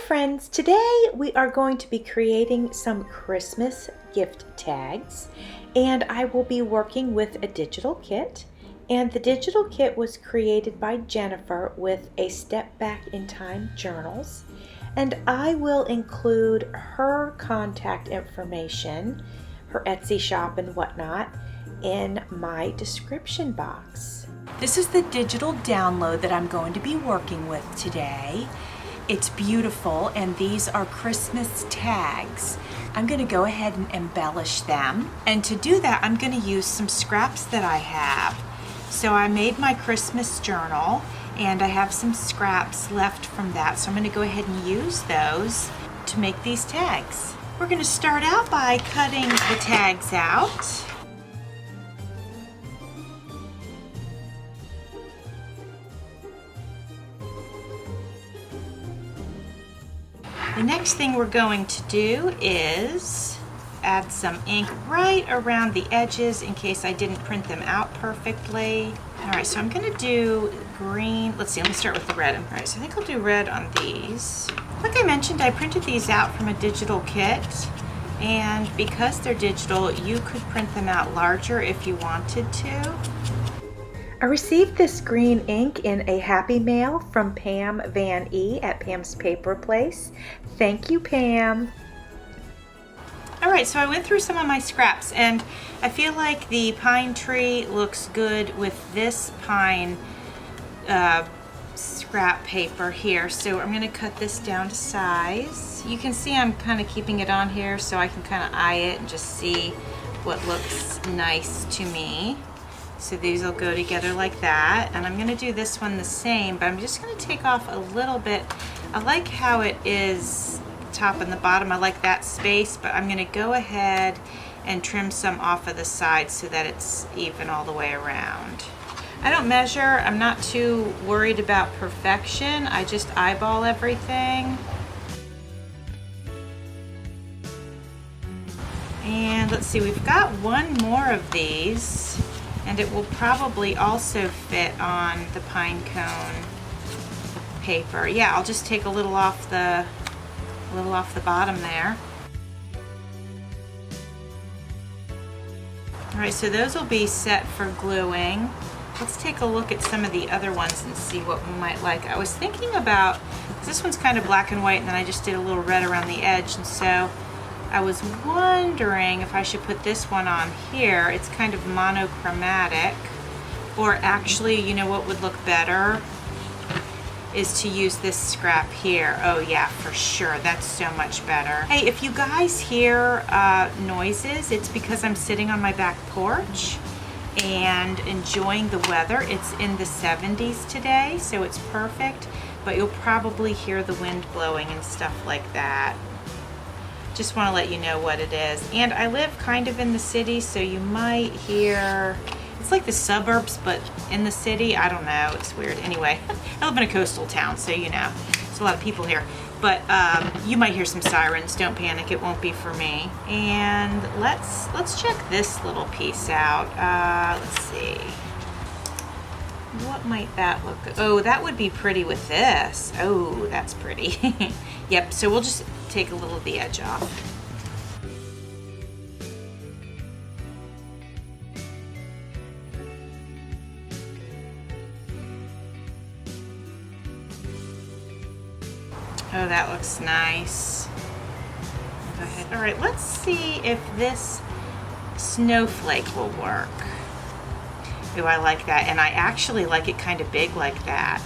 friends, today we are going to be creating some Christmas gift tags, and I will be working with a digital kit, and the digital kit was created by Jennifer with a step back in time journals, and I will include her contact information, her Etsy shop and whatnot, in my description box. This is the digital download that I'm going to be working with today. It's beautiful, and these are Christmas tags. I'm going to go ahead and embellish them, and to do that I'm going to use some scraps that I have. So I made my Christmas journal and I have some scraps left from that, so I'm going to go ahead and use those to make these tags. We're going to start out by cutting the tags out. The next thing we're going to do is add some ink right around the edges in case I didn't print them out perfectly. Alright, so I'm going to do green. Let's see, let me start with the red. Alright, so I think I'll do red on these. Like I mentioned, I printed these out from a digital kit, and because they're digital, you could print them out larger if you wanted to. I received this green ink in a happy mail from Pam Van E at Pam's Paper Place. Thank you, Pam. Alright, so I went through some of my scraps, and I feel like the pine tree looks good with this pine scrap paper here. So I'm going to cut this down to size. You can see I'm kind of keeping it on here so I can kind of eye it and just see what looks nice to me. So these will go together like that, and I'm going to do this one the same, but I'm just going to take off a little bit. I like how it is top and the bottom. I like that space, but I'm going to go ahead and trim some off of the sides so that it's even all the way around. I don't measure. I'm not too worried about perfection. I just eyeball everything. And let's see, we've got one more of these, and it will probably also fit on the pine cone paper. Yeah, I'll just take a little off the bottom there. All right, so those will be set for gluing. Let's take a look at some of the other ones and see what we might like. I was thinking about, this one's kind of black and white, and then I just did a little red around the edge, and so I was wondering if I should put this one on here. It's kind of monochromatic, or actually, you know what would look better is to use this scrap here. Oh yeah, for sure, that's so much better. Hey, if you guys hear noises, it's because I'm sitting on my back porch and enjoying the weather. It's in the 70s today, so it's perfect, but you'll probably hear the wind blowing and stuff like that. Just want to let you know what it is. And I live kind of in the city, so you might hear, it's like the suburbs but in the city. I don't know, it's weird. Anyway, I live in a coastal town, so you know, there's a lot of people here, but you might hear some sirens. Don't panic, it won't be for me. And let's check this little piece out. Let's see, what might that look good? Oh, that would be pretty with this. Oh, that's pretty. Yep, so we'll just take a little of the edge off. Oh, that looks nice. Go ahead. All right, let's see if this snowflake will work. Oh, I like that, and I actually like it kind of big like that.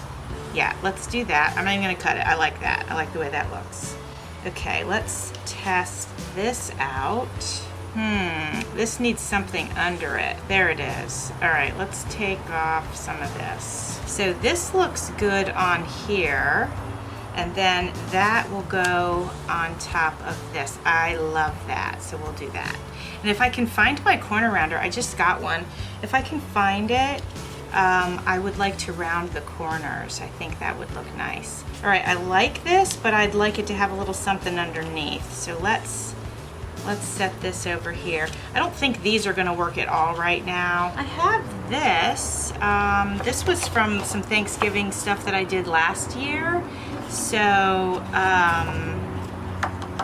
Yeah, let's do that. I'm not even gonna cut it. I like that. I like the way that looks. Okay, let's test this out. This needs something under it. There it is. All right, let's take off some of this. So this looks good on here, and then that will go on top of this. I love that, so we'll do that. And if I can find my corner rounder, I just got one. If I can find it, I would like to round the corners. I think that would look nice. All right, I like this, but I'd like it to have a little something underneath. So let's set this over here. I don't think these are gonna work at all right now. I have this. This was from some Thanksgiving stuff that I did last year. So,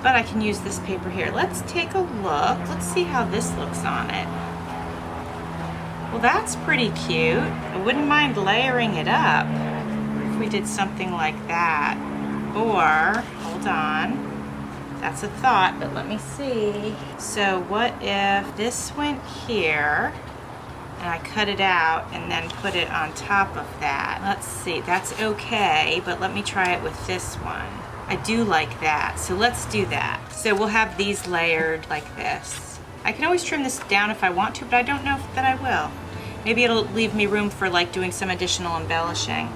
but I can use this paper here. Let's take a look. Let's see how this looks on it. Well, that's pretty cute. I wouldn't mind layering it up if we did something like that. Or, hold on. That's a thought, but let me see. So what if this went here and I cut it out and then put it on top of that? Let's see, that's okay, but let me try it with this one. I do like that, so let's do that. So we'll have these layered like this. I can always trim this down if I want to, but I don't know that I will. Maybe it'll leave me room for like doing some additional embellishing.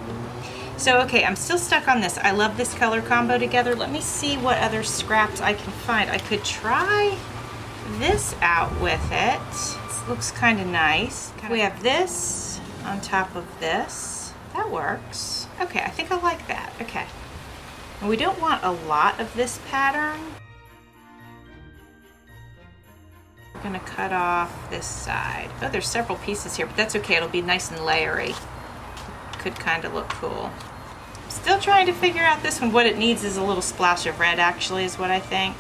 So okay, I'm still stuck on this. I love this color combo together. Let me see what other scraps I can find. I could try this out with it. This looks kind of nice. We have this on top of this. That works. Okay, I think I like that. Okay. And we don't want a lot of this pattern. I'm gonna cut off this side. Oh, there's several pieces here, but that's okay. It'll be nice and layery. Could kind of look cool. I'm still trying to figure out this one. What it needs is a little splash of red, actually, is what I think.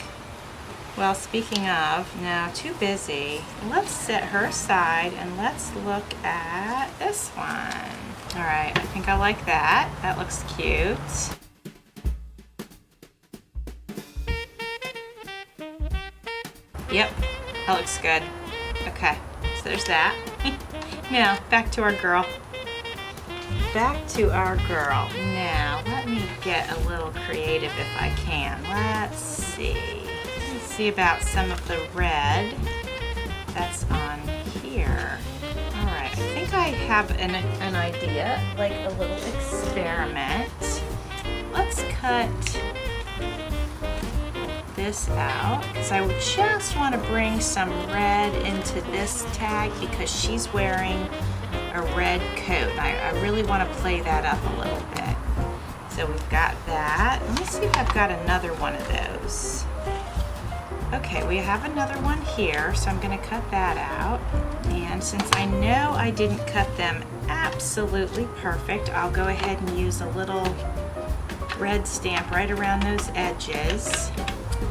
Well, speaking of, no, too busy. Let's set her aside and let's look at this one. All right, I think I like that. That looks cute. Yep, that looks good. Okay, so there's that. Now, back to our girl. Back to our girl. Now, let me get a little creative if I can. Let's see. Let's see about some of the red that's on here. All right, I think I have an idea, like a little experiment. Let's cut this out because I would just want to bring some red into this tag because she's wearing a red coat and I really want to play that up a little bit. So we've got that. Let me see if I've got another one of those. Okay, we have another one here, so I'm going to cut that out. And since I know I didn't cut them absolutely perfect, I'll go ahead and use a little red stamp right around those edges.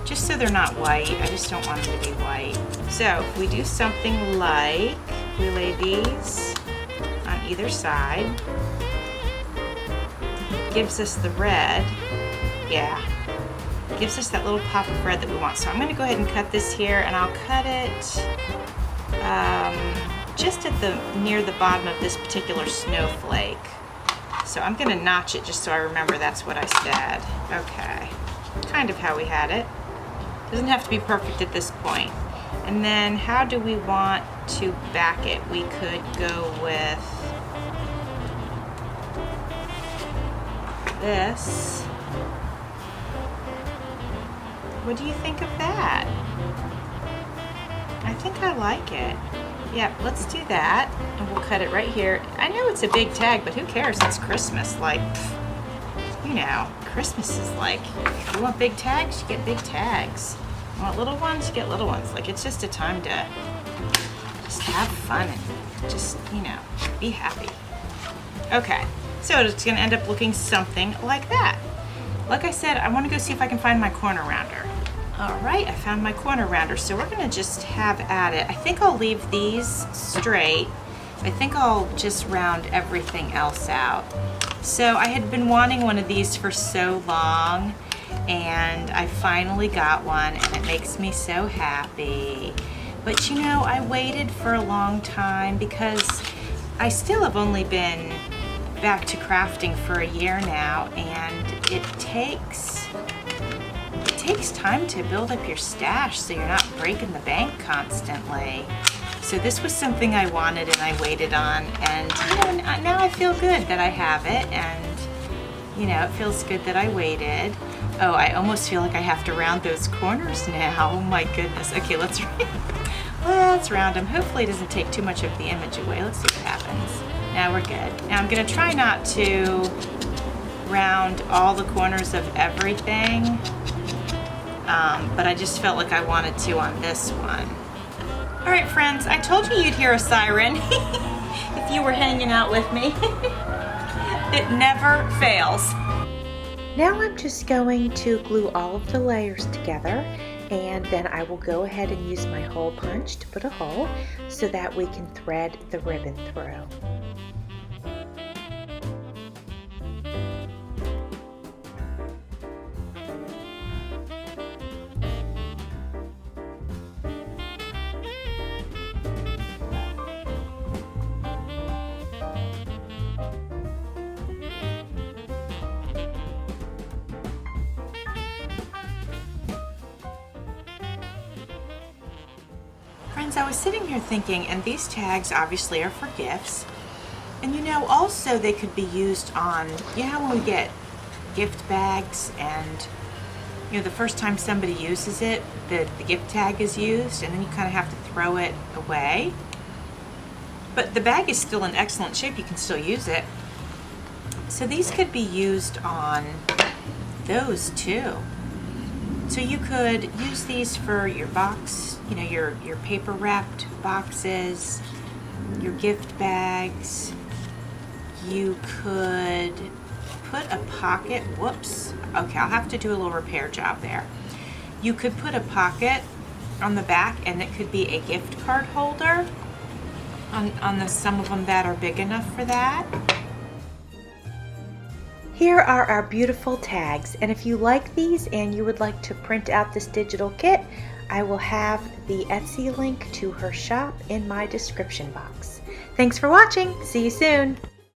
Just so they're not white. I just don't want them to be white. So if we do something like, we lay these on either side, gives us the red, yeah, gives us that little pop of red that we want. So I'm gonna go ahead and cut this here and I'll cut it just at near the bottom of this particular snowflake. So I'm gonna notch it just so I remember that's what I said. Okay, kind of how we had it. Doesn't have to be perfect at this point. And then how do we want to back it? We could go with this. What do you think of that? I think I like it. Yeah, let's do that. And we'll cut it right here. I know it's a big tag, but who cares? It's Christmas. Like, you know, Christmas is like, if you want big tags, you get big tags. You want little ones, you get little ones. Like, it's just a time to just have fun and just, you know, be happy. Okay, so it's gonna end up looking something like that. Like I said, I wanna go see if I can find my corner rounder. All right, I found my corner rounder, so we're gonna just have at it. I think I'll leave these straight. I think I'll just round everything else out. So I had been wanting one of these for so long, and I finally got one, and it makes me so happy. But you know, I waited for a long time because I still have only been back to crafting for a year now, and it takes time to build up your stash so you're not breaking the bank constantly. So this was something I wanted and I waited on, and you know, now I feel good that I have it, and you know, it feels good that I waited. Oh, I almost feel like I have to round those corners now. Oh my goodness. Okay, let's round them. Hopefully it doesn't take too much of the image away. Let's see what happens. Now we're good. Now I'm gonna try not to round all the corners of everything, but I just felt like I wanted to on this one. All right, friends, I told you you'd hear a siren if you were hanging out with me. It never fails. Now I'm just going to glue all of the layers together, and then I will go ahead and use my hole punch to put a hole so that we can thread the ribbon through. Friends, I was sitting here thinking, and these tags obviously are for gifts. And you know, also they could be used on, you know how when we get gift bags and, you know, the first time somebody uses it, the gift tag is used, and then you kind of have to throw it away. But the bag is still in excellent shape, you can still use it. So these could be used on those too. So you could use these for your box, you know, your paper wrapped boxes, your gift bags. You could put a pocket, whoops, okay, I'll have to do a little repair job there. You could put a pocket on the back, and it could be a gift card holder on some of them that are big enough for that. Here are our beautiful tags, and if you like these and you would like to print out this digital kit, I will have the Etsy link to her shop in my description box. Thanks for watching. See you soon.